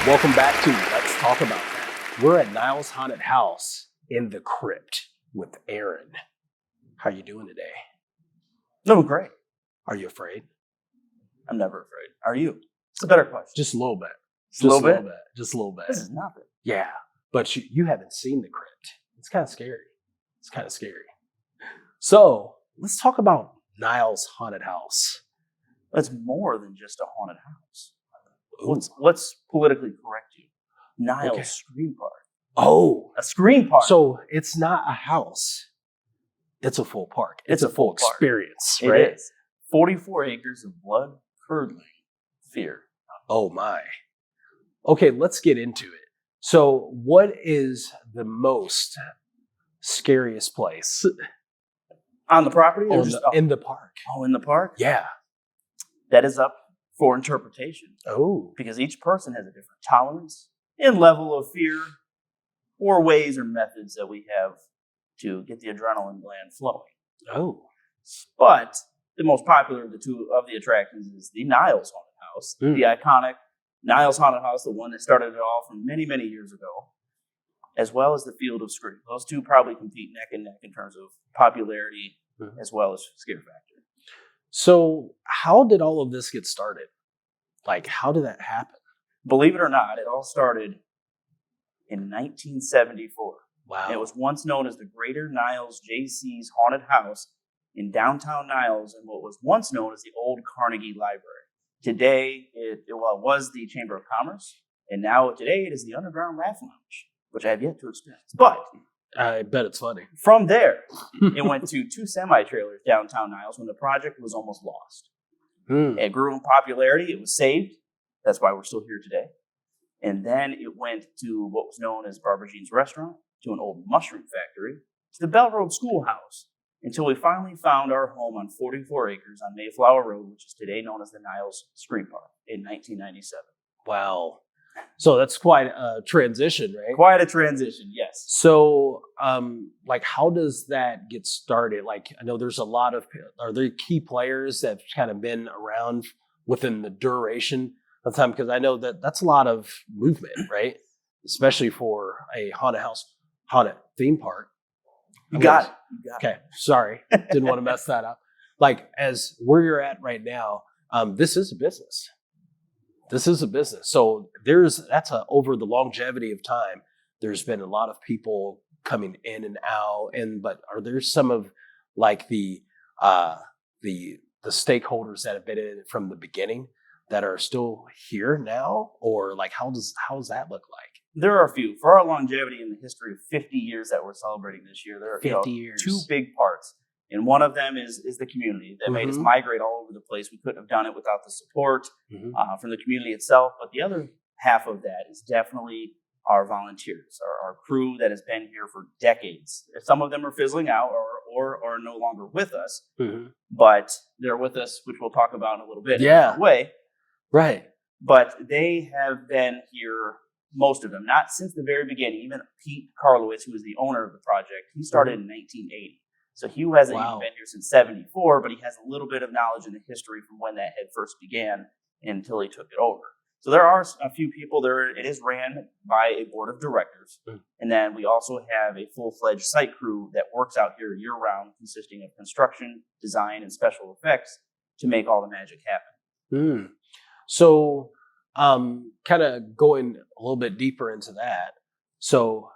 Welcome back to Let's Talk About That. We're at Niles Haunted House in the Crypt with Aaron. How you doing today? No, great. Are you afraid? I'm never afraid. Are you? It's a better question. Just a little bit. Just a little bit? Just a little bit. This is nothing. Yeah, but you haven't seen the Crypt. It's kind of scary. So let's talk about Niles Haunted House. It's more than just a haunted house. Ooh. Let's politically correct you. Niles Scream Park. Oh, A scream park. so it's not a house. It's a full park. It's a full park. experience, It right? is. 44 acres of blood-curdling fear. Oh my. Okay, let's get into it. So what is the most scariest place On the property or just in the park? in the park? Yeah. That is up for interpretation Oh. because each person has a different tolerance and level of fear or ways or methods that we have to get the adrenaline gland flowing. Oh. But the most popular of the two of the attractions is the Niles Haunted House, the iconic Niles Haunted House, the one that started it all from many, many years ago, as well as the Field of Scream. Those two probably compete neck and neck in terms of popularity as well as scare factor. So how did all of this get started? Like, how did that happen? Believe it or not, it all started in 1974. Wow. And it was once known as the Greater Niles JC's Haunted House in downtown Niles and what was once known as the old Carnegie Library. Today, it was the Chamber of Commerce, and now today it is the Underground Laugh Lounge, which I have yet to experience. But I bet it's funny. from there, it went to two semi-trailers downtown Niles when the project was almost lost. It grew in popularity. It was saved. That's why we're still here today. And then it went to what was known as Barbara Jean's Restaurant, to an old mushroom factory, to the Bell Road Schoolhouse, until we finally found our home on 44 acres on Mayflower Road, which is today known as the Niles Scream Park, in 1997. Wow. So that's quite a transition, right? Quite a transition, yes. So, like, how does that get started? Like, I know there's are there key players that have kind of been around within the duration of time? Because I know that's a lot of movement, right? Especially for a haunted theme park. You got it. Okay, sorry. Didn't want to mess that up. Like, as where you're at right now, this is a business. So over the longevity of time, there's been a lot of people coming in and out. But are there some of like the stakeholders that have been in it from the beginning that are still here now, or like how does that look like? There are a few. For our longevity in the history of 50 years that we're celebrating this year, there are 50 years. Two big parts. And one of them is the community that made us migrate all over the place. We couldn't have done it without the support from the community itself. But the other half of that is definitely our volunteers, our crew that has been here for decades. Some of them are fizzling out or are no longer with us, but they're with us, which we'll talk about in a little bit. Yeah. In a way. Right. But they have been here, most of them, not since the very beginning. Even Pete Karlowitz, who is the owner of the project, he started in 1980. So he hasn't even been here since 74, but he has a little bit of knowledge in the history from when that had first began until he took it over. So there are a few people there. It is ran by a board of directors. And then we also have a full-fledged site crew that works out here year-round, consisting of construction, design, and special effects to make all the magic happen. So kind of going a little bit deeper into that. So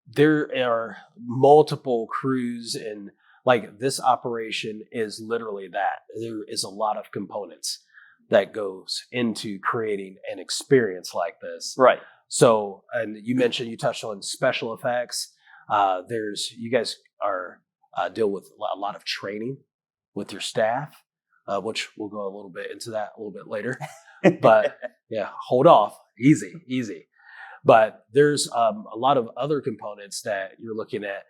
there are multiple crews, and like this operation is literally that. There is a lot of components that goes into creating an experience like this. Right. So, and you touched on special effects. You guys are deal with a lot of training with your staff, which we'll go a little bit into that a little bit later. But yeah, hold off, easy. But there's a lot of other components that you're looking at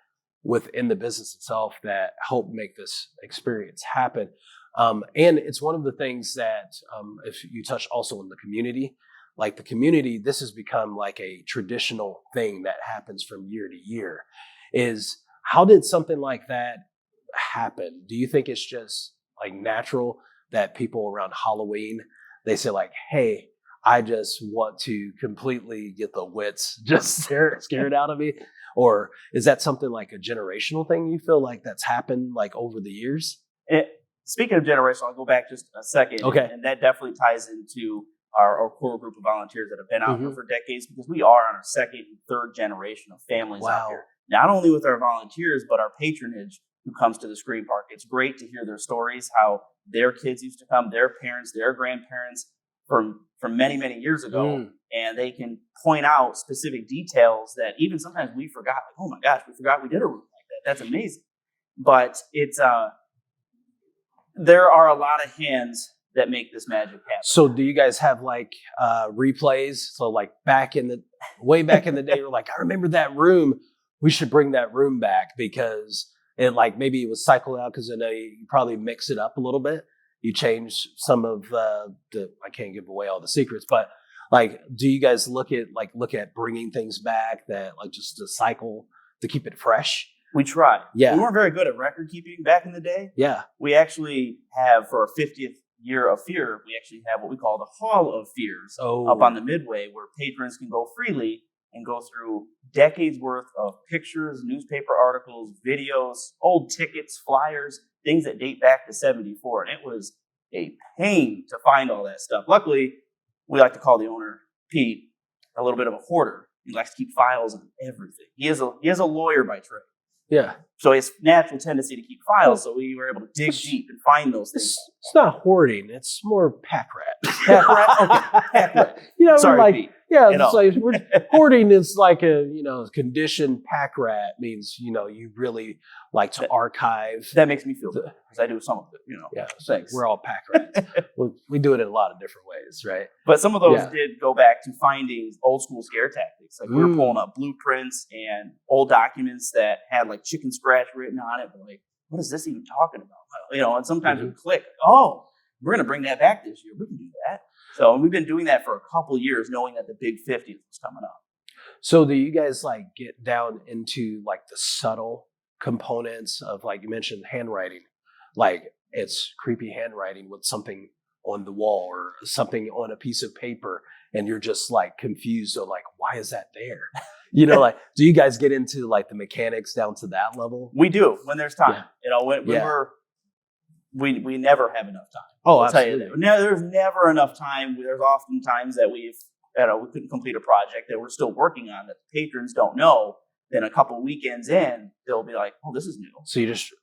within the business itself that help make this experience happen. And it's one of the things that, if you touch also on the community, like the community, this has become like a traditional thing that happens from year to year. Is how did something like that happen? Do you think it's just like natural that people around Halloween, they say like, hey, I just want to completely get the wits just scared out of me? Or is that something like a generational thing you feel like that's happened like over the years? Speaking of generational, I'll go back just a second. Okay. And that definitely ties into our core group of volunteers that have been out here Mhm. for decades, because we are on our second and third generation of families out Wow. here. Not only with our volunteers, but our patronage who comes to the Scream Park. It's great to hear their stories, how their kids used to come, their parents, their grandparents from many, many years ago. And they can point out specific details that even sometimes we forgot. Like, oh my gosh, we forgot we did a room like that. That's amazing. But it's there are a lot of hands that make this magic happen. So do you guys have like replays? So like way back in the day, you're like, I remember that room. We should bring that room back because it like maybe it was cycled out because I know you probably mix it up a little bit. You change some of the I can't give away all the secrets, but like, do you guys look at bringing things back that like just to cycle to keep it fresh? We tried. Yeah. We weren't very good at record keeping back in the day. Yeah. We actually have, for our 50th year of Fear, we actually have what we call the Hall of Fears up on the Midway, where patrons can go freely and go through decades worth of pictures, newspaper articles, videos, old tickets, flyers, things that date back to 74. And it was a pain to find all that stuff. Luckily, we like to call the owner, Pete, a little bit of a hoarder. He likes to keep files on everything. He is a lawyer by trade. Yeah. So it's natural tendency to keep files. So we were able to dig deep and find those things. It's not hoarding. It's more pack rat. Pack rat? Okay, pack rat. You know, Sorry, like, Pete. yeah, You know. it's like hoarding is like a, conditioned pack rat means, you really like to archive. That makes me feel good because I do some of it, Yeah, Thanks. we're all pack rats. we do it in a lot of different ways, right? But some of those Yeah. did go back to finding old school scare tactics. Like we were pulling up blueprints and old documents that had like chicken scratch written on it. But like, what is this even talking about? And sometimes we click, oh, we're going to bring that back this year. We can do that. So we've been doing that for a couple years, knowing that the big 50th was coming up. So do you guys like get down into like the subtle components of, like you mentioned, handwriting? Like it's creepy handwriting with something on the wall or something on a piece of paper, and you're just like confused or like, why is that there? Like, do you guys get into like the mechanics down to that level? We do when there's time. Yeah. We never have enough time. Oh, I'll tell absolutely. you that. No, there's never enough time. There's often times that we couldn't complete a project that we're still working on that the patrons don't know. Then a couple weekends in, they'll be like, "Oh, this is new." So you just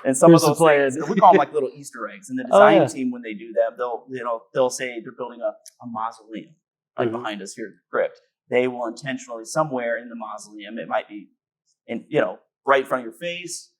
and some of here's the those plan. things, we call them like little Easter eggs. And the design team, when they do them, they'll say they're building a mausoleum like behind us here in the crypt. They will intentionally somewhere in the mausoleum. It might be right in front of your face,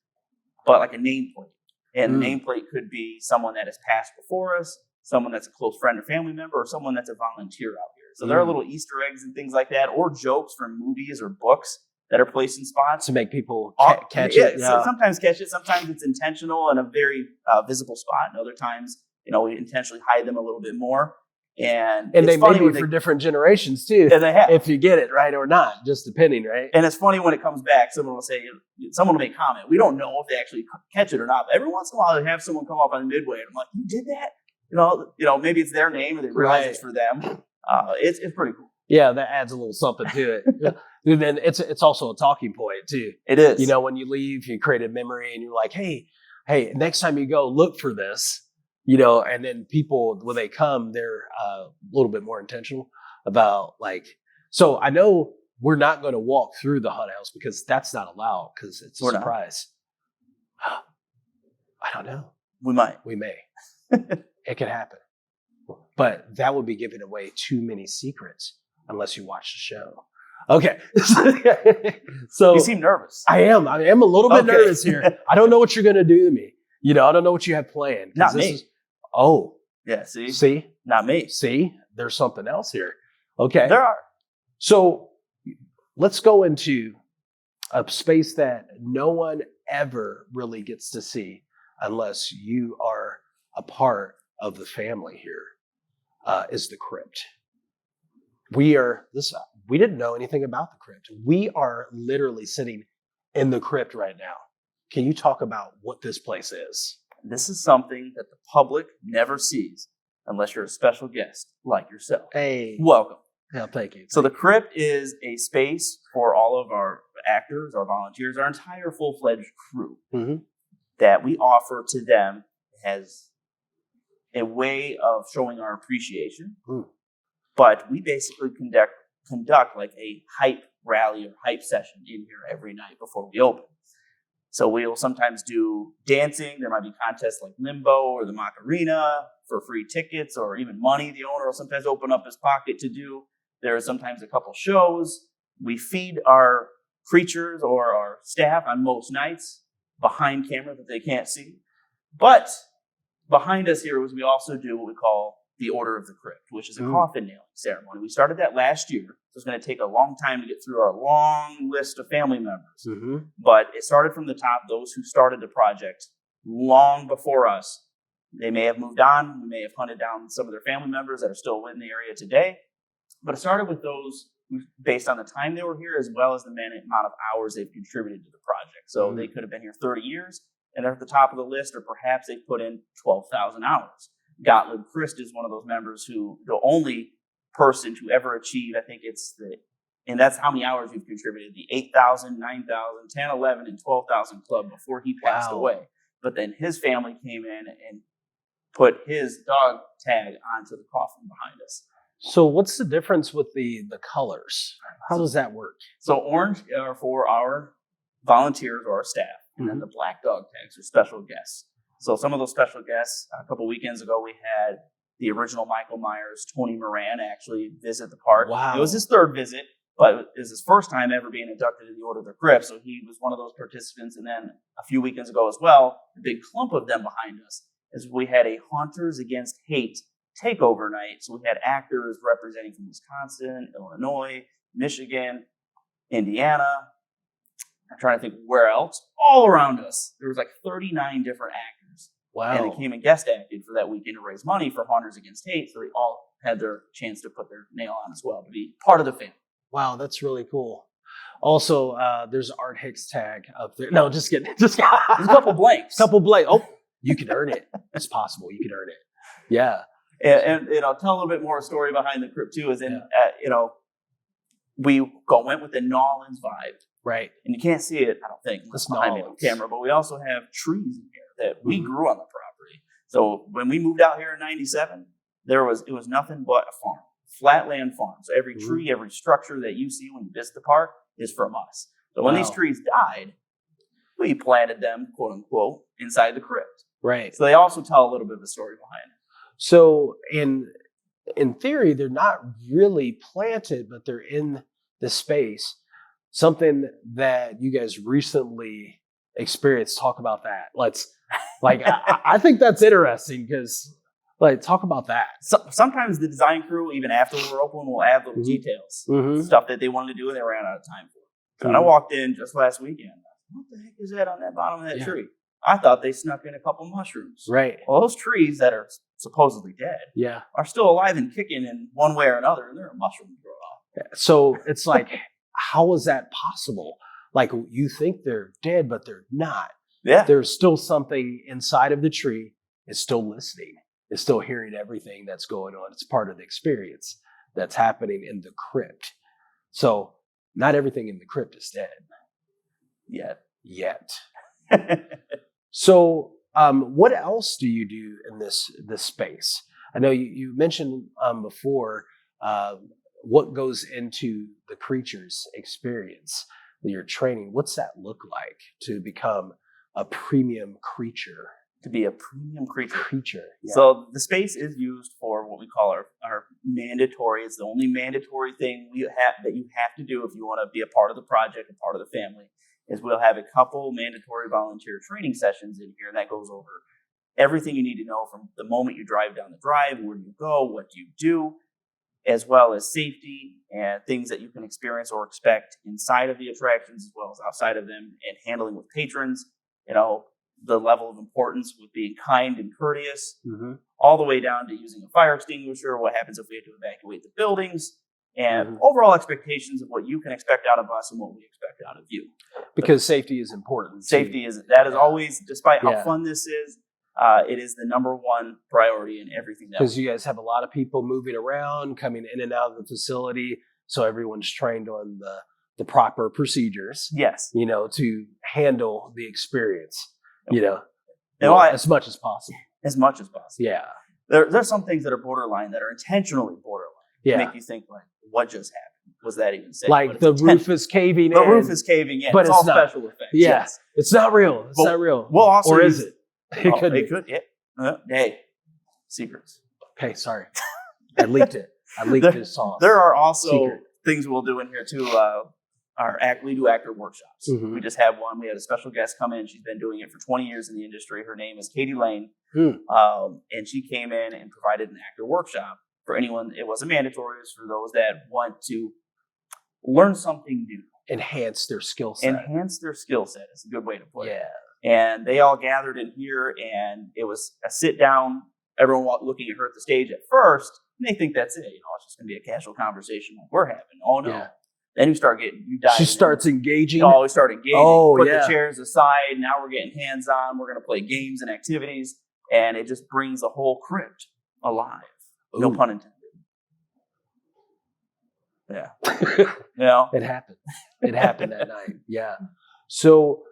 but like a nameplate. And the nameplate could be someone that has passed before us, someone that's a close friend or family member, or someone that's a volunteer out here. So there are little Easter eggs and things like that, or jokes from movies or books that are placed in spots to make people catch it. it. Yeah. Sometimes catch it. Sometimes it's intentional in a very visible spot, and other times, we intentionally hide them a little bit more. And they may be for different generations too. And they have. If you get it right or not, just depending, right? And it's funny when it comes back, someone will make comment. We don't know if they actually catch it or not. But every once in a while, they have someone come up on the Midway, and I'm like, "You did that?" Maybe it's their name, or they realize it's for them. It's pretty cool. Yeah, that adds a little something to it. And then it's also a talking point too. It is. When you leave, you create a memory, and you're like, hey, next time you go, look for this. And then people, when they come, they're a little bit more intentional about like, so I know we're not going to walk through the haunted house because that's not allowed because it's a surprise. I don't know. We may. It could happen. But that would be giving away too many secrets unless you watch the show. Okay. So you seem nervous. I am a little bit nervous here. I don't know what you're going to do to me. I don't know what you have planned. Not me. Yeah, see? See? Not me. See? There's something else here. Okay. There are. So let's go into a space that no one ever really gets to see unless you are a part of the family here, is the crypt. We didn't know anything about the crypt. We are literally sitting in the crypt right now. Can you talk about what this place is? This is something that the public never sees unless you're a special guest like yourself. Hey. Welcome. Yeah, thank you. So the crypt is a space for all of our actors, our volunteers, our entire full-fledged crew that we offer to them as a way of showing our appreciation. But we basically conduct like a hype rally or hype session in here every night before we open. So we'll sometimes do dancing. There might be contests like Limbo or the Macarena for free tickets or even money. The owner will sometimes open up his pocket to do. There are sometimes a couple shows. We feed our creatures or our staff on most nights behind camera that they can't see. But behind us here is we also do what we call the Order of the Crypt, which is a coffin nailing ceremony. We started that last year. So it's going to take a long time to get through our long list of family members. But it started from the top. Those who started the project long before us, they may have moved on. We may have hunted down some of their family members that are still in the area today. But it started with those who, based on the time they were here, as well as the amount of hours they've contributed to the project. So they could have been here 30 years, and they're at the top of the list, or perhaps they put in 12,000 hours. Gottlieb Christ is one of those members who, the only person to ever achieve, I think and that's how many hours we've contributed, the 8,000, 9,000, 10, 11, and 12,000 club before he passed away. But then his family came in and put his dog tag onto the coffin behind us. So what's the difference with the colors? How does that work? So orange are for our volunteers or our staff, and then the black dog tags are special guests. So some of those special guests, a couple weekends ago, we had the original Michael Myers, Tony Moran, actually visit the park. Wow. It was his third visit, but it was his first time ever being inducted in the Order of the Crypt. So he was one of those participants. And then a few weekends ago as well, a big clump of them behind us, is we had a Haunters Against Hate takeover night. So we had actors representing from Wisconsin, Illinois, Michigan, Indiana. I'm trying to think where else. All around us, there was like 39 different actors. Wow. And they came and guest acted for that weekend to raise money for Haunters Against Hate. So they all had their chance to put their nail on as well, to be part of the family. Wow, that's really cool. Also, there's Art Hicks tag up there. No, just kidding. There's a couple blanks. Oh, you can earn it. It's possible. You can earn it. Yeah. And I'll tell a little bit more story behind the crypt too. Is we went with the Nolans vibe, right? And you can't see it, I don't think, behind me on camera. But we also have trees in here that we grew on the property. So when we moved out here in '97, it was nothing but a farm, flatland farm. So every tree, every structure that you see when you visit the park is from us. So when these trees died, we planted them, quote unquote, inside the crypt. Right. So they also tell a little bit of a story behind it. So in theory, they're not really planted, but they're in the space. Something that you guys recently experienced. Talk about that. I think that's interesting because, talk about that. So, sometimes the design crew, even after we're open, will add little details, stuff that they wanted to do and they ran out of time for. And I walked in just last weekend. What the heck is that on that bottom of that tree? I thought they snuck in a couple mushrooms. Right. Well, those trees that are supposedly dead are still alive and kicking in one way or another, and there are mushrooms growing off. So it's like, how is that possible? Like, you think they're dead, but they're not. Yeah. There's still something inside of the tree. It's still listening. It's still hearing everything that's going on. It's part of the experience that's happening in the crypt. So not everything in the crypt is dead. Yet. So what else do you do in this space? I know you mentioned before what goes into the creature's experience, your training. What's that look like to become a premium creature? To be a premium creature. Yeah. So the space is used for what we call our mandatory. It's the only mandatory thing that you have to do if you want to be a part of the project, a part of the family, is we'll have a couple mandatory volunteer training sessions in here that goes over everything you need to know from the moment you drive down the drive, where do you go, what do you do, as well as safety and things that you can experience or expect inside of the attractions as well as outside of them, and handling with patrons, the level of importance with being kind and courteous, all the way down to using a fire extinguisher, what happens if we have to evacuate the buildings, and overall expectations of what you can expect out of us and what we expect out of you. Because safety is important. Safety is always, despite how fun this is, It is the number one priority in everything that Because you guys have a lot of people moving around, coming in and out of the facility, so everyone's trained on the proper procedures. Yes. To handle the experience. As much as possible. As much as possible. Yeah. There's some things that are borderline that are intentionally borderline. Yeah. Make you think like, what just happened? Was that even safe? Like the roof is caving in. The roof is caving in. But it's all not. Special effects. Yeah. Yes. It's not real. It's not real. Well, also, or is it? It could be. It could. Yeah. Hey, secrets. Okay, sorry. I leaked it. I leaked this sauce. There are also Secret. things we'll do in here too. We do actor workshops. Mm-hmm. We just had one. We had a special guest come in. She's been doing it for 20 years in the industry. Her name is Katie Lane. And she came in and provided an actor workshop for anyone. It wasn't mandatory. It was for those that want to learn something new. Enhance their skill set. Enhance their skill set is a good way to put it. Yeah. And they all gathered in here, and it was a sit down. Everyone looking at her at the stage at first, and they think that's it. It's just going to be a casual conversation like we're having. Oh no. Yeah. Then you dive. She starts engaging. Oh, we start engaging. Oh, Put the chairs aside. Now we're getting hands on. We're going to play games and activities, and it just brings the whole crypt alive. Ooh. No pun intended. Yeah. It happened. It happened that night. Yeah. So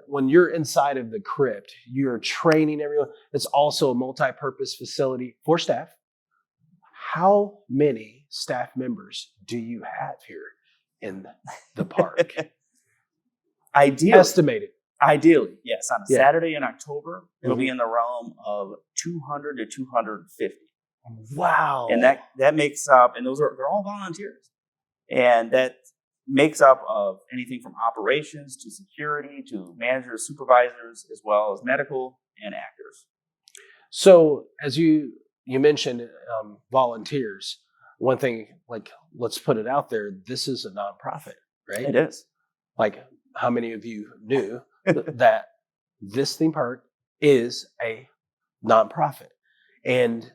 when you're inside of the crypt, you're training everyone. It's also a multi-purpose facility for staff. How many staff members do you have here in the park? Estimated. Ideally, yes. On a Saturday in October, it'll be in the realm of 200 to 250. Wow. And that makes up, and they're all volunteers. And that makes up of anything from operations to security to managers, supervisors, as well as medical and actors. So as you mentioned volunteers, one thing, like, let's put it out there, this is a nonprofit, right? It is. Like, how many of you knew that this theme park is a nonprofit? And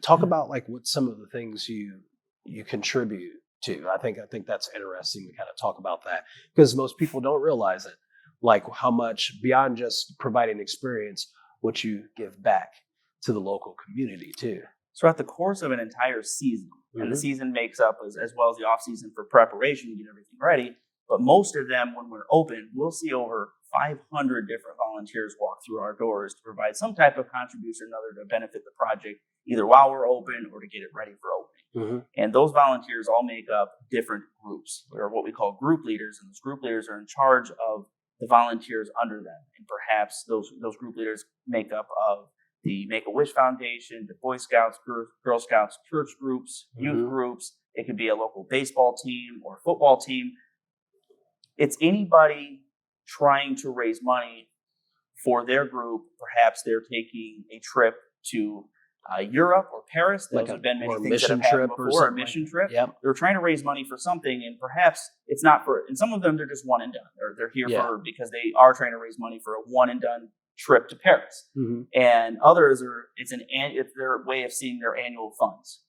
talk about like what some of the things you contribute to. I think that's interesting to kind of talk about that, because most people don't realize it, like how much beyond just providing experience, what you give back to the local community too. Throughout the course of an entire season, and the season makes up as well as the off season for preparation to get everything ready. But most of them, when we're open, we'll see over 500 different volunteers walk through our doors to provide some type of contribution or another to benefit the project, either while we're open or to get it ready for opening. And those volunteers all make up different groups, or what we call group leaders. And those group leaders are in charge of the volunteers under them. And perhaps those group leaders make up of the Make-A-Wish Foundation, the Boy Scouts, Girl Scouts, church groups, youth groups. It could be a local baseball team or football team. It's anybody trying to raise money for their group. Perhaps they're taking a trip to Europe or Paris. Those have been many things that have happened before. A mission trip. Yep. They're trying to raise money for something, and perhaps it's not for. And some of them they're just one and done. They're here for because they are trying to raise money for a one and done trip to Paris. And others it's their way of seeing their annual funds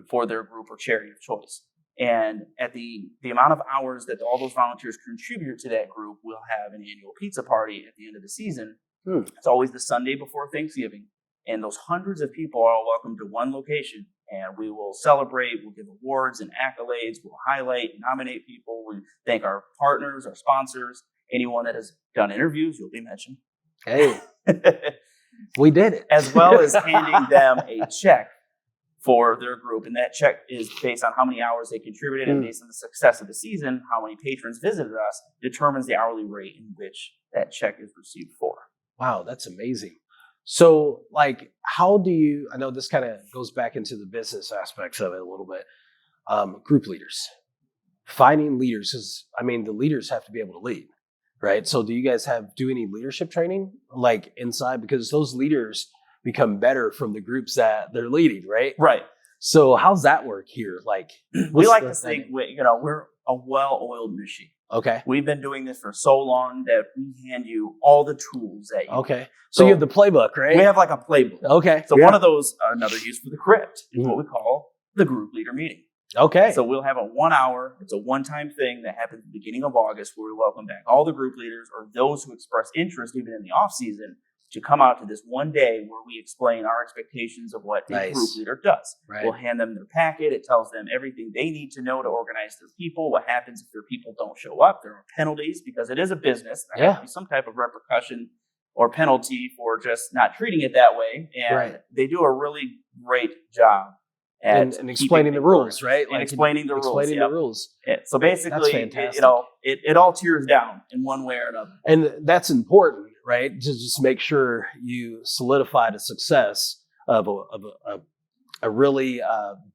for their group or charity of choice. And at the amount of hours that all those volunteers contribute to that group, we'll have an annual pizza party at the end of the season. It's always the Sunday before Thanksgiving. And those hundreds of people are all welcome to one location. And we will celebrate, we'll give awards and accolades, we'll highlight, nominate people. We thank our partners, our sponsors, anyone that has done interviews, you'll be mentioned. Hey, we did it. As well as handing them a check for their group. And that check is based on how many hours they contributed and based on the success of the season, how many patrons visited us, determines the hourly rate in which that check is received for. Wow, that's amazing. So, like, how do you, I know this kind of goes back into the business aspects of it a little bit, group leaders. Finding leaders is, the leaders have to be able to lead, right? So do you guys do any leadership training, like, inside? Because those leaders become better from the groups that they're leading, right? Right. So how's that work here? Like, we like to think, we're a well-oiled machine. Okay. We've been doing this for so long that we hand you all the tools that you Okay. So you have the playbook, right? We have like a playbook. Okay. So one of those, another use for the crypt, is what we call the group leader meeting. Okay. So we'll have a 1 hour, it's a one-time thing that happens at the beginning of August where we welcome back all the group leaders or those who express interest even in the off-season to come out to this one day where we explain our expectations of what a group leader does. Right. We'll hand them their packet. It tells them everything they need to know to organize their people. What happens if their people don't show up? There are penalties because it is a business. There has to be some type of repercussion or penalty for just not treating it that way. And they do a really great job at and explaining the rules, right? And explaining the rules. Explaining the rules. Yeah. So basically, fantastic. It all tears down in one way or another. And that's important, right? To just make sure you solidify the success of a really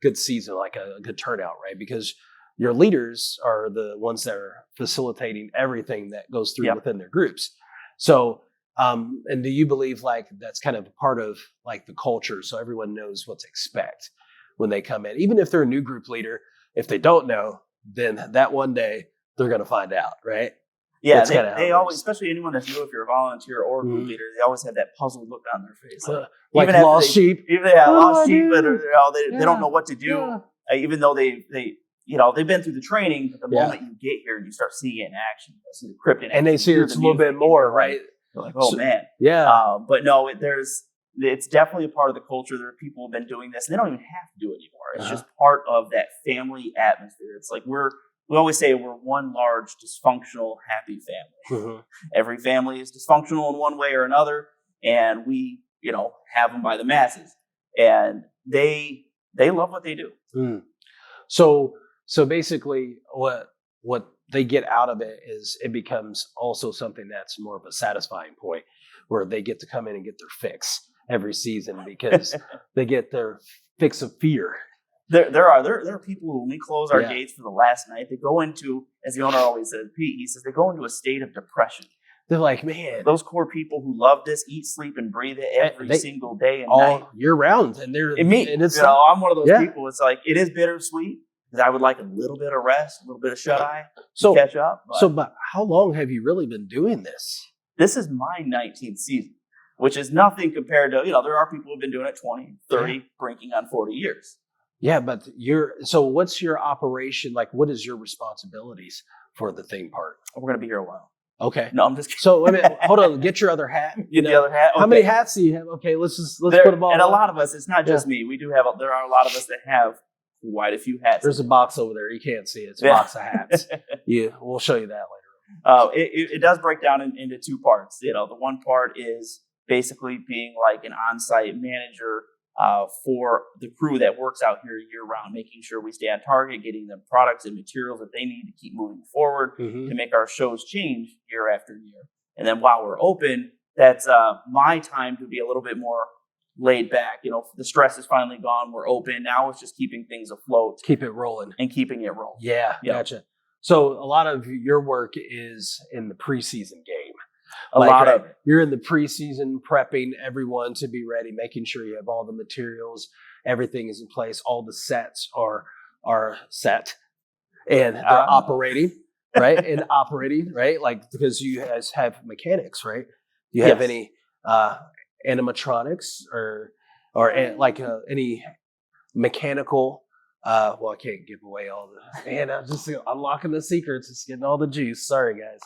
good season, like a good turnout, right? Because your leaders are the ones that are facilitating everything that goes through within their groups. So, and do you believe like that's kind of part of like the culture, so everyone knows what to expect when they come in, even if they're a new group leader? If they don't know, then that one day they're going to find out, right? Yeah, they always, especially anyone that's new, if you're a volunteer or a group leader, they always have that puzzled look on their face, like lost sheep. Even they have lost sheep, but they don't know what to do, even though they've been through the training. But the moment you get here and you start seeing it in action, you see the crypt in action, and they see it's a little bit more, right? They're like, oh man, but no, it's definitely a part of the culture. There are people who've been doing this, and they don't even have to do it anymore. It's just part of that family atmosphere. It's like we always say we're one large dysfunctional happy family. Every family is dysfunctional in one way or another, and we have them by the masses, and they love what they do. So basically what they get out of it is it becomes also something that's more of a satisfying point, where they get to come in and get their fix every season because they get their fix of fear. There are people who, when we close our gates for the last night, they go into, as the owner always says, Pete, he says, they go into a state of depression. They're like, man, those core people who love this, eat, sleep, and breathe it every single day and all night, year round, and it's I'm one of those people. It's like it is bittersweet because I would like a little bit of rest, a little bit of shut eye, to catch up. But how long have you really been doing this? This is my 19th season, which is nothing compared to there are people who've been doing it 20, 30, brinking on 40 years. Yeah, but what's your operation like? What is your responsibilities for the theme park? We're going to be here a while. Okay. No, I'm just kidding. So hold on, get your other hat. Get the other hat. Okay. How many hats do you have? Okay, let's put them all. And a lot of us, it's not just me. We do have. There are a lot of us that have quite a few hats. There's a box over there. You can't see it. It's a box of hats. We'll show you that later. It does break down into two parts. The one part is basically being like an on-site manager for the crew that works out here year-round, making sure we stay on target, getting them products and materials that they need to keep moving forward to make our shows change year after year. And then while we're open, that's my time to be a little bit more laid back. The stress is finally gone. We're open. Now it's just keeping things afloat. Keep it rolling. And keeping it rolling. Yeah, gotcha. So a lot of your work is in the preseason game. A lot of it. You're in the preseason prepping everyone to be ready, making sure you have all the materials, everything is in place, all the sets are set, and they're operating, right? And operating, right? Like, because you guys have mechanics, right? Do you have any animatronics or like any mechanical? Well, I can't give away all the. Man, I'm just unlocking the secrets. It's getting all the juice. Sorry, guys.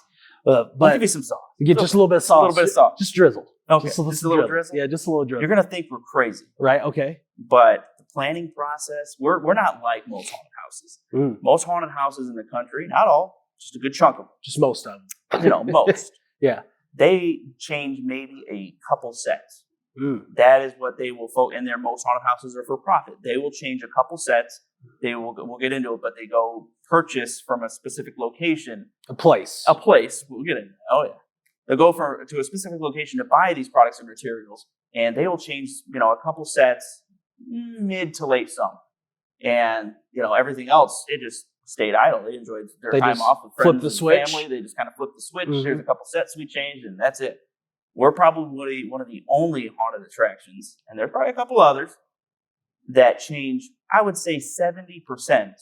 But I'll give you some sauce. You get just a little bit of sauce. A little bit of sauce. Just drizzle. Okay. Just a little drizzle? Yeah, just a little drizzle. You're going to think we're crazy. Right, okay. But the planning process, we're not like most haunted houses. Most haunted houses in the country, not all, just a good chunk of them. Just most of them. Most. Yeah. They change maybe a couple sets. That is what they will focus. And their most haunted houses are for profit. They will change a couple sets. We'll get into it, but they go purchase from a specific location. A place. We'll get into it. Oh yeah. They'll go to a specific location to buy these products and materials, and they will change, a couple sets mid to late summer. And, everything else, it just stayed idle. They enjoyed their time off with friends and family. They just kind of flipped the switch. Here's a couple sets we changed, and that's it. We're probably one of the only haunted attractions, and there's probably a couple others, that change, I would say 70%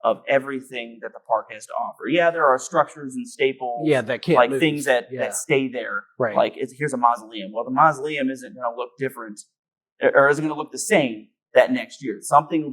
of everything that the park has to offer. Yeah, there are structures and staples. Yeah, that can't like move. Things that stay there. Right. Like here's a mausoleum. Well, the mausoleum isn't going to look different, or isn't going to look the same that next year. Something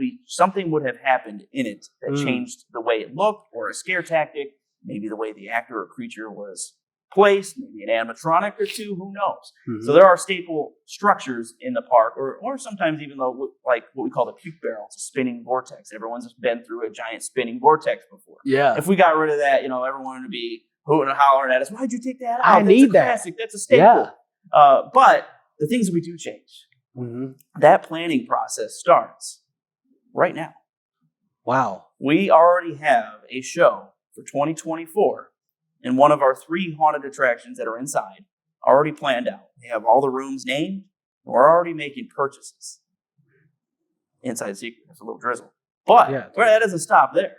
would have happened in it that changed the way it looked, or a scare tactic, maybe the way the actor or creature was place, maybe an animatronic or two, who knows? Mm-hmm. So there are staple structures in the park, or sometimes even though, like what we call the puke barrel, it's a spinning vortex. Everyone's been through a giant spinning vortex before. Yeah. If we got rid of that, everyone would be hooting and hollering at us. Why'd you take that out? I need that. Classic. That's a staple. Yeah. But the things that we do change. Mm-hmm. That planning process starts right now. Wow. We already have a show for 2024 in one of our 3 haunted attractions that are inside, already planned out. We have all the rooms named, and we're already making purchases. Inside secret, it's a little drizzle. But that doesn't stop there.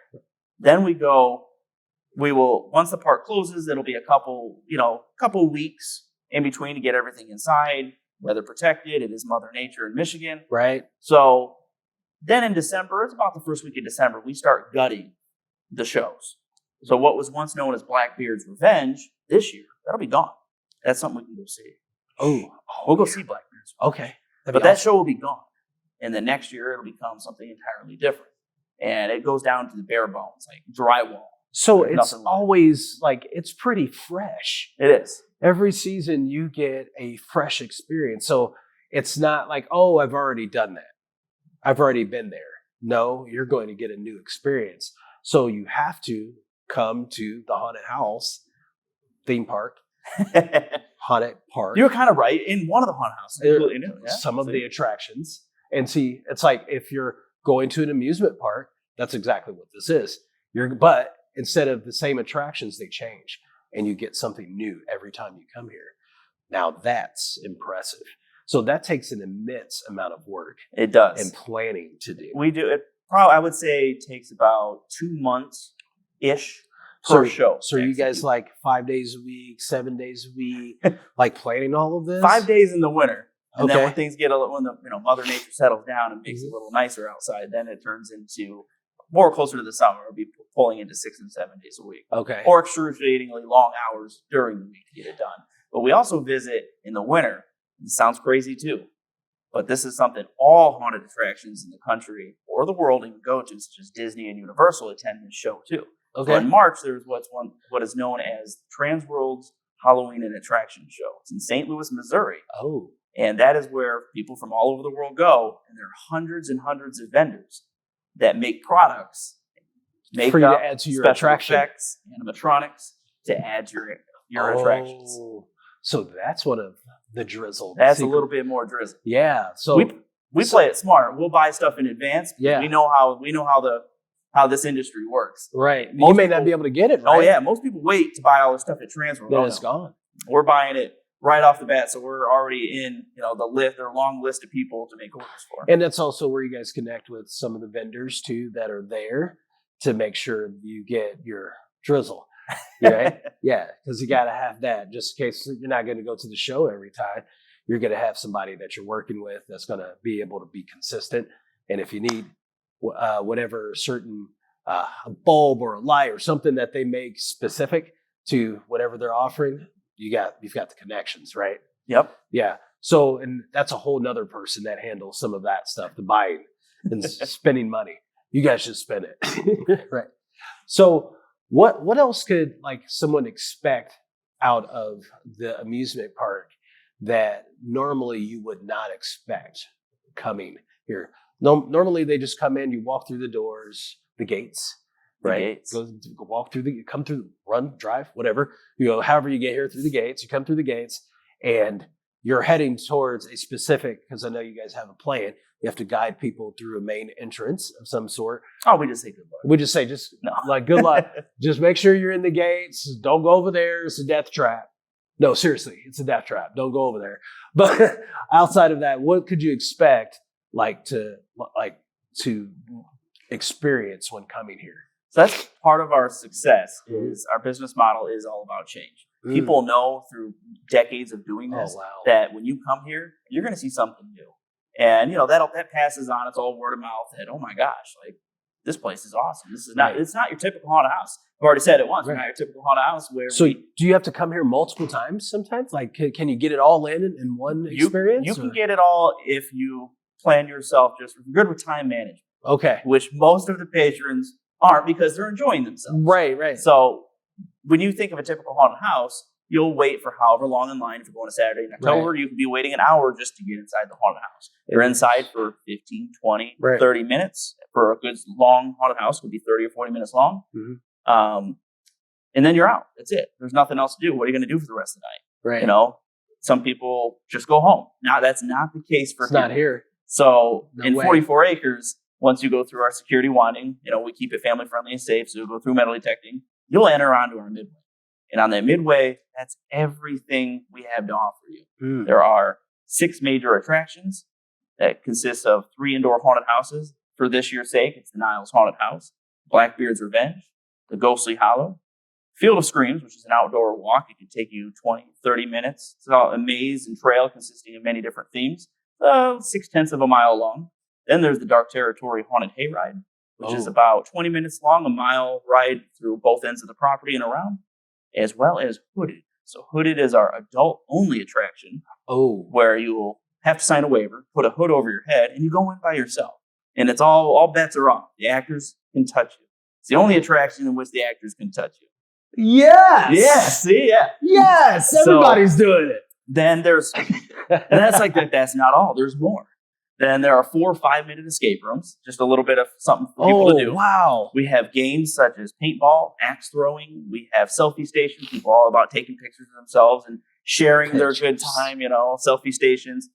Then we will, once the park closes, it'll be a couple weeks in between to get everything inside, weather protected. It is Mother Nature in Michigan. Right. So then in December, it's about the first week of December, we start gutting the shows. So what was once known as Blackbeard's Revenge this year, that'll be gone. That's something we can go see. We'll go see Blackbeard's. Okay. But that show will be gone. And the next year, it'll become something entirely different. And it goes down to the bare bones, like drywall. So it's always it's pretty fresh. It is. Every season you get a fresh experience. So it's not like, oh, I've already done that. I've already been there. No, you're going to get a new experience. So you have to come to the haunted house theme park. Haunted park. You're kind of right. In one of the haunted houses. Completely new. Yeah? Some of the attractions. And see, it's like if you're going to an amusement park, that's exactly what this is. But instead of the same attractions, they change. And you get something new every time you come here. Now that's impressive. So that takes an immense amount of work. It does. And planning to do. We do it. Probably, I would say, takes about 2 months-ish per show. So you guys 5 days a week, 7 days a week, planning all of this? 5 days in the winter. And then when things get when Mother Nature settles down and makes it a little nicer outside, then it turns into more closer to the summer. We'll be pulling into 6 and 7 days a week. Okay. Or excruciatingly long hours during the week to get it done. But we also visit in the winter. It sounds crazy too, but this is something all haunted attractions in the country or the world even go to, such as Disney and Universal attend this show too. Okay. So in March, there's what is known as Trans World's Halloween and Attraction Show. It's in St. Louis, Missouri. Oh. And that is where people from all over the world go, and there are hundreds and hundreds of vendors that make products, makeup, for you to add to your special attraction. Effects, animatronics to add to your attractions. So that's one of the drizzle. That's a little bit more drizzle. Yeah. So we play it smart. We'll buy stuff in advance. Yeah. We know how this industry works. Right. You may not be able to get it. Right? Oh yeah. Most people wait to buy all this stuff at Transworld. Then it's gone. We're buying it right off the bat, so we're already in their long list of people to make orders for. And that's also where you guys connect with some of the vendors too that are there to make sure you get your drizzle. Right? Yeah, because you got to have that just in case you're not going to go to the show every time. You're going to have somebody that you're working with that's going to be able to be consistent. And if you need whatever certain a bulb or a light or something that they make specific to whatever they're offering, you've got the connections, right? Yep. Yeah. So, and that's a whole nother person that handles some of that stuff, the buying and spending money. You guys just spend it. Right. So what else could someone expect out of the amusement park that normally you would not expect coming here? No, normally they just come in, you walk through the doors, the gates, right? Go walk through come through, run, drive, whatever. However you get here through the gates, you come through the gates and you're heading towards a specific, because I know you guys have a plan. You have to guide people through a main entrance of some sort. Oh, we just say good luck. We just say, good luck. Just make sure you're in the gates. Don't go over there. It's a death trap. No, seriously, it's a death trap. Don't go over there. But outside of that, what could you expect to experience when coming here? So that's part of our success. Is our business model is all about change. People know through decades of doing this that when you come here, you're going to see something new. And, that passes on. It's all word of mouth that, oh my gosh, this place is awesome. This is it's not your typical haunted house. I've already said it once. Right. It's not your typical haunted house do you have to come here multiple times sometimes? Can you get it all in one experience? You can get it all if you plan yourself you're good with time management. Okay. Which most of the patrons aren't because they're enjoying themselves. Right. So when you think of a typical haunted house, you'll wait for however long in line. If you're going to Saturday in October, you could be waiting an hour just to get inside the haunted house. They're inside for 15, 20, 30 minutes. For a good long haunted house, it could be 30 or 40 minutes long. And then you're out. That's it. There's nothing else to do. What are you going to do for the rest of the night? You know, some people just go home. Now, that's not the case for people. Not here. So in 44 acres, once you go through our security wanding, you know, we keep it family friendly and safe. So you'll go through metal detecting. You'll enter onto our midway. And on that midway, that's everything we have to offer you. There are 6 major attractions that consist of 3 indoor haunted houses. For this year's sake, it's the Niles Haunted House, Blackbeard's Revenge, the Ghostly Hollow, Field of Screams, which is an outdoor walk. It can take you 20, 30 minutes. It's a maze and trail consisting of many different themes, 0.6 of a mile long. Then there's the Dark Territory Haunted Hayride, which is about 20 minutes long, a mile ride through both ends of the property and around, as well as Hooded. So Hooded is our adult-only attraction, where you will have to sign a waiver, put a hood over your head, and you go in by yourself. And it's all bets are off. The actors can touch you. It's the only attraction in which the actors can touch you. Yes. Yes. See, yeah. Yes. Everybody's doing it. Then there's, and that's like that. That's not all. There's more. Then there are 4 5-minute escape rooms. Just a little bit of something for people to do. Wow. We have games such as paintball, axe throwing. We have selfie stations. People all about taking pictures of themselves and sharing their good time. You know, selfie stations,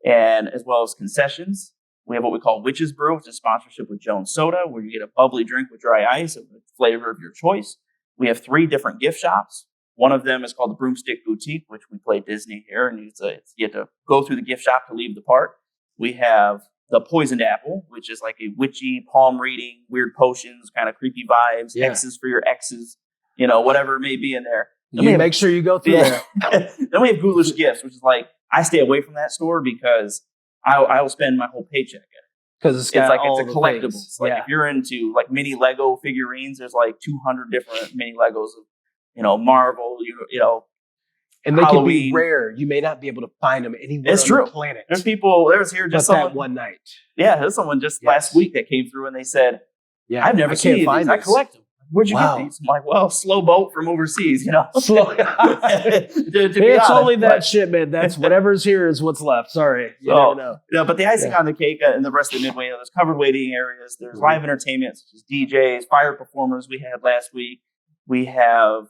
and as well as concessions. We have what we call Witch's Brew, which is sponsorship with Jones Soda, where you get a bubbly drink with dry ice of the flavor of your choice. We have 3 different gift shops. One of them is called the Broomstick Boutique, which we play Disney here, and you get to go through the gift shop to leave the park. We have the Poisoned Apple, which is like a witchy palm reading, weird potions, kind of creepy vibes, X's for your exes, you know, whatever it may be in there. You make sure you go through there. Then we have Ghoulish Gifts, which is like, I stay away from that store because I will spend my whole paycheck in it. Because it's like it's a collectible. Like if you're into like mini Lego figurines, there's like 200 different mini Legos of, you know, Marvel, you know, and they can be rare. You may not be able to find them anywhere on the planet. There's people. There's here just that one night. Yeah, there's someone just last week that came through and they said, "I've never seen these. I collect them. Where'd you get these?" I'm like, "Well, slow boat from overseas, you know." Slow. It's only that shipment. That's whatever's here is what's left. Sorry, you never know. Yeah, but the icing on the cake and the rest of the midway, there's covered waiting areas. There's live entertainment such as DJs, fire performers. We had last week. We have.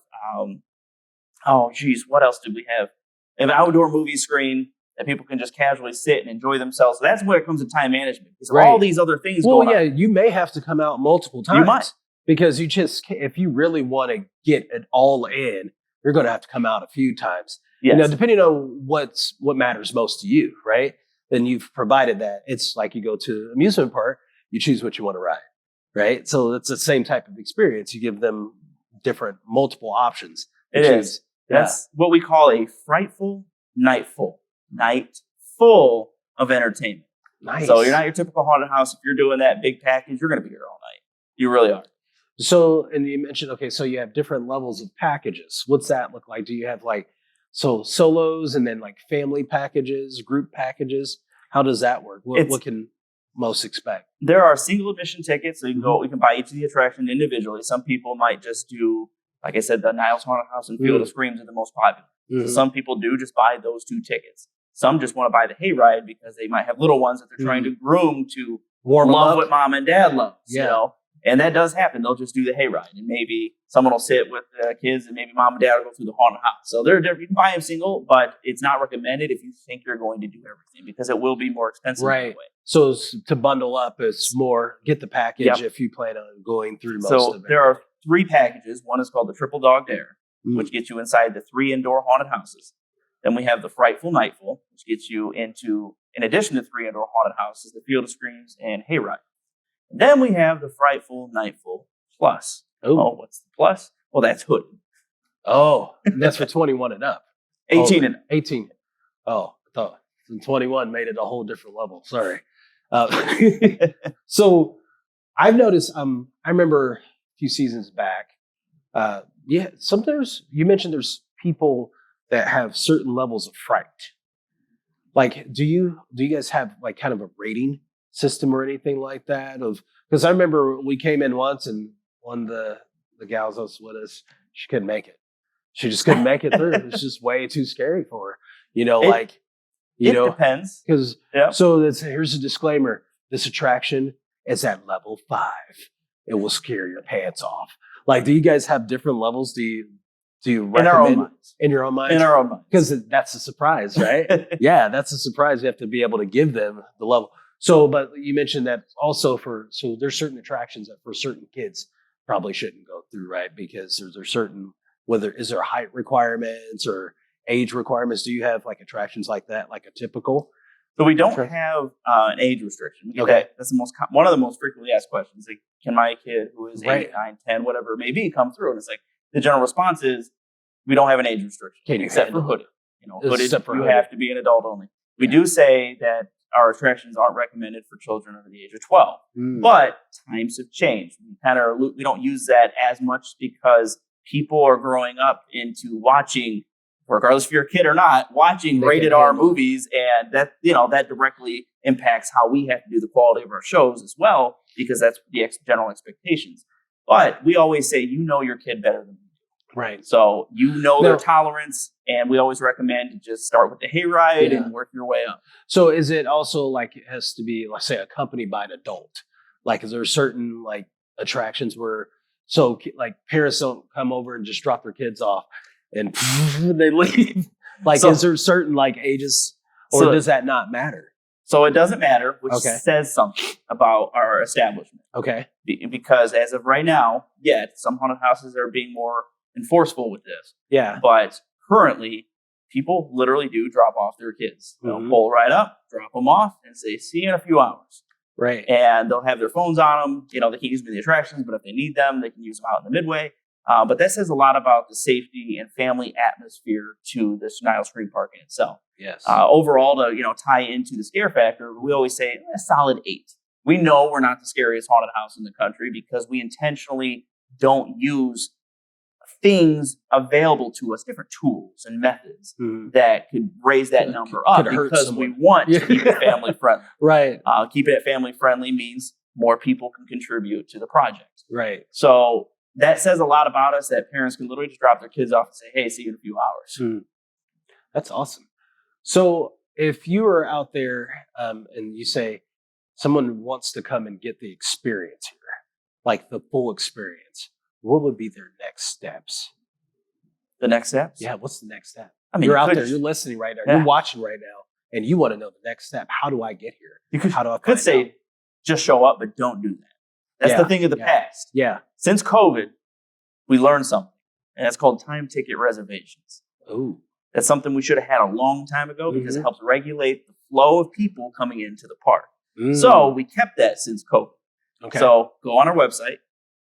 What else did we have? We have an outdoor movie screen that people can just casually sit and enjoy themselves. So that's where it comes to time management. Because all these other things going on. You may have to come out multiple times. You might. Because if you really want to get it all in, you're going to have to come out a few times. Yes. You know, depending on what matters most to you, right? Then you've provided that. It's like you go to an amusement park, you choose what you want to ride, right? So it's the same type of experience. You give them multiple options. It is. That's what we call a frightful night full of entertainment. Nice. So you're not your typical haunted house. If you're doing that big package, you're going to be here all night. You really are. So, and you mentioned, so you have different levels of packages. What's that look like? Do you have solos and then like family packages, group packages? How does that work? What can most expect? There are single admission tickets. So you can go, you can buy each of the attractions individually. Some people might just do, like I said, the Niles Haunted House and Field of Screams are the most popular. So some people do just buy those 2 tickets. Some just want to buy the hayride because they might have little ones that they're trying to groom to love what mom and dad love. You know? And that does happen. They'll just do the hayride, and maybe someone will sit with the kids, and maybe mom and dad will go through the haunted house. So they're different. You can buy them single, but it's not recommended if you think you're going to do everything because it will be more expensive. Right. So to bundle up, it's more get the package if you plan on going through most of it. So there are 3 packages. One is called the Triple Dog Dare, which gets you inside the 3 indoor haunted houses. Then we have the Frightful Nightful, which gets you into, in addition to 3 indoor haunted houses, the Field of Screams and Hayride. Then we have the Frightful Nightful Plus. Oh, what's the plus? Well, that's Hooded. Oh, that's for 21 and up. 18 and up. 18. Oh, I thought 21 made it a whole different level. Sorry. So I've noticed, I remember a few seasons back, sometimes you mentioned there's people that have certain levels of fright. Like, do you guys have like kind of a rating system or anything like that? Because I remember we came in once and one of the gals that was with us, she couldn't make it. She just couldn't make it through. It's just way too scary for her. You know, It depends. Because so here's a disclaimer: this attraction is at level 5. It will scare your pants off. Like, do you guys have different levels? Do you recommend in our own minds? In your own mind? In our own minds. Because that's a surprise, right? Yeah, that's a surprise. You have to be able to give them the level. So, but you mentioned that also so there's certain attractions that for certain kids probably shouldn't go through, right? Because there's certain, is there height requirements or age requirements? Do you have like attractions like that, like a typical? So we don't have an age restriction. Okay. That's one of the most frequently asked questions. Like, can my kid who is 8, Right. 9, 10, whatever it may be, come through? And it's like, the general response is, we don't have an age restriction. Can you except for handle hooded. Hooded, Except for you hooded. have to be an adult only. We do say that our attractions aren't recommended for children under the age of 12. But times have changed. We don't use that as much because people are growing up into watching, regardless if you're a kid or not, watching rated R movies, and that that directly impacts how we have to do the quality of our shows as well, because that's the general expectations. But we always say, your kid better than me. Right. So their tolerance, and we always recommend to just start with the hayride and work your way up. So is it also like it has to be, let's say, accompanied by an adult? Like, is there certain like attractions where like parents don't come over and just drop their kids off and they leave? Like, is there certain like ages, or does that not matter? So it doesn't matter, which says something about our establishment. Okay. Because as of right now, some haunted houses are being more enforceful with this. Yeah. But currently, people literally do drop off their kids. They'll pull right up, drop them off, and say, see you in a few hours. Right. And they'll have their phones on them. They can use them in the attractions, but if they need them, they can use them out in the midway. But that says a lot about the safety and family atmosphere to this Niles Scream Park in itself. Yes. Overall, to tie into the scare factor, we always say a solid 8. We know we're not the scariest haunted house in the country because we intentionally don't use things available to us, different tools and methods that could raise that number up, because we want to keep it family friendly. Right. Keeping it family friendly means more people can contribute to the project. Right. So that says a lot about us, that parents can literally just drop their kids off and say, hey, see you in a few hours. That's awesome. So if you are out there and you say someone wants to come and get the experience here, like the full experience, what would be their next steps? The next steps? Yeah, what's the next step? I mean, you're out there, you're listening right now, you're watching right now, and you want to know the next step. How do I get here? How do I could say, just show up, but don't do that. That's the thing of the past. Yeah. Since COVID, we learned something, and that's called time ticket reservations. Oh. That's something we should have had a long time ago, because it helps regulate the flow of people coming into the park. So we kept that since COVID. Okay. So go on our website,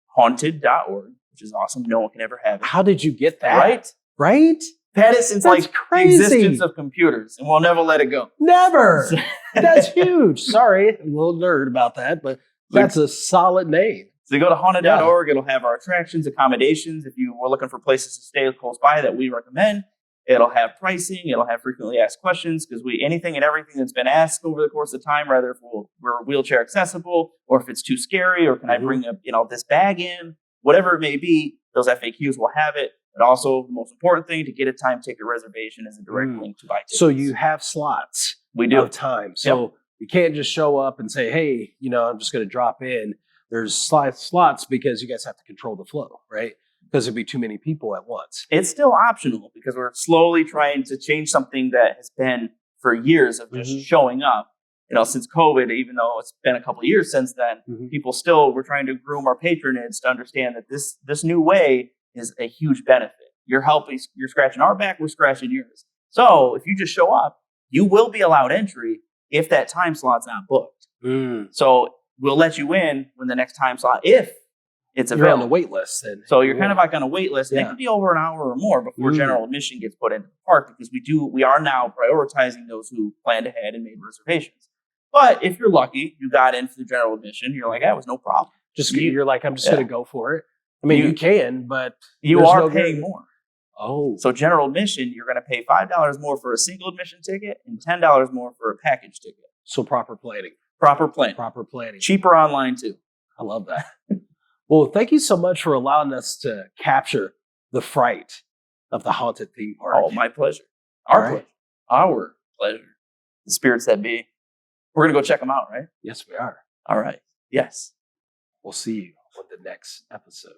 haunted.org, which is awesome. No one can ever have it. How did you get that? Right? Right? Had it since That's the crazy. existence of computers, and we'll never let it go. Never. That's huge. Sorry, I'm a little nerd about that, but that's a solid name. So you go to haunted.org, it'll have our attractions, accommodations. If you were looking for places to stay close by that we recommend, it'll have pricing, it'll have frequently asked questions, because anything and everything that's been asked over the course of time, whether if we're wheelchair accessible, or if it's too scary, or can I bring this bag in, whatever it may be, those FAQs will have it. But also, the most important thing, to get a time ticket reservation is a direct link to buy tickets. So you have slots. We do. Of time. So you can't just show up and say, hey, I'm just going to drop in. There's slots because you guys have to control the flow, right? Because there'd be too many people at once. It's still optional, because we're slowly trying to change something that has been for years of just showing up. Since COVID, even though it's been a couple of years since then, people we're trying to groom our patronage to understand that this new way is a huge benefit. You're scratching our back, we're scratching yours. So if you just show up, you will be allowed entry if that time slot's not booked. So we'll let you in when the next time slot, if it's available. You're on the wait list then. So you're kind of like on a wait list. And it could be over an hour or more before general admission gets put into the park, because we are now prioritizing those who planned ahead and made reservations. But if you're lucky, you got in for the general admission, you're like, that was no problem. You're like, I'm just going to go for it. I mean, you can, but you are paying more. Oh. So general admission, you're going to pay $5 more for a single admission ticket and $10 more for a package ticket. So proper planning. Proper planning. Cheaper online too. I love that. Well, thank you so much for allowing us to capture the fright of the haunted theme park. Oh, my pleasure. All Our right. pleasure. Our pleasure. The spirits that be. We're going to go check them out, right? Yes, we are. All right. Yes. We'll see you on the next episode.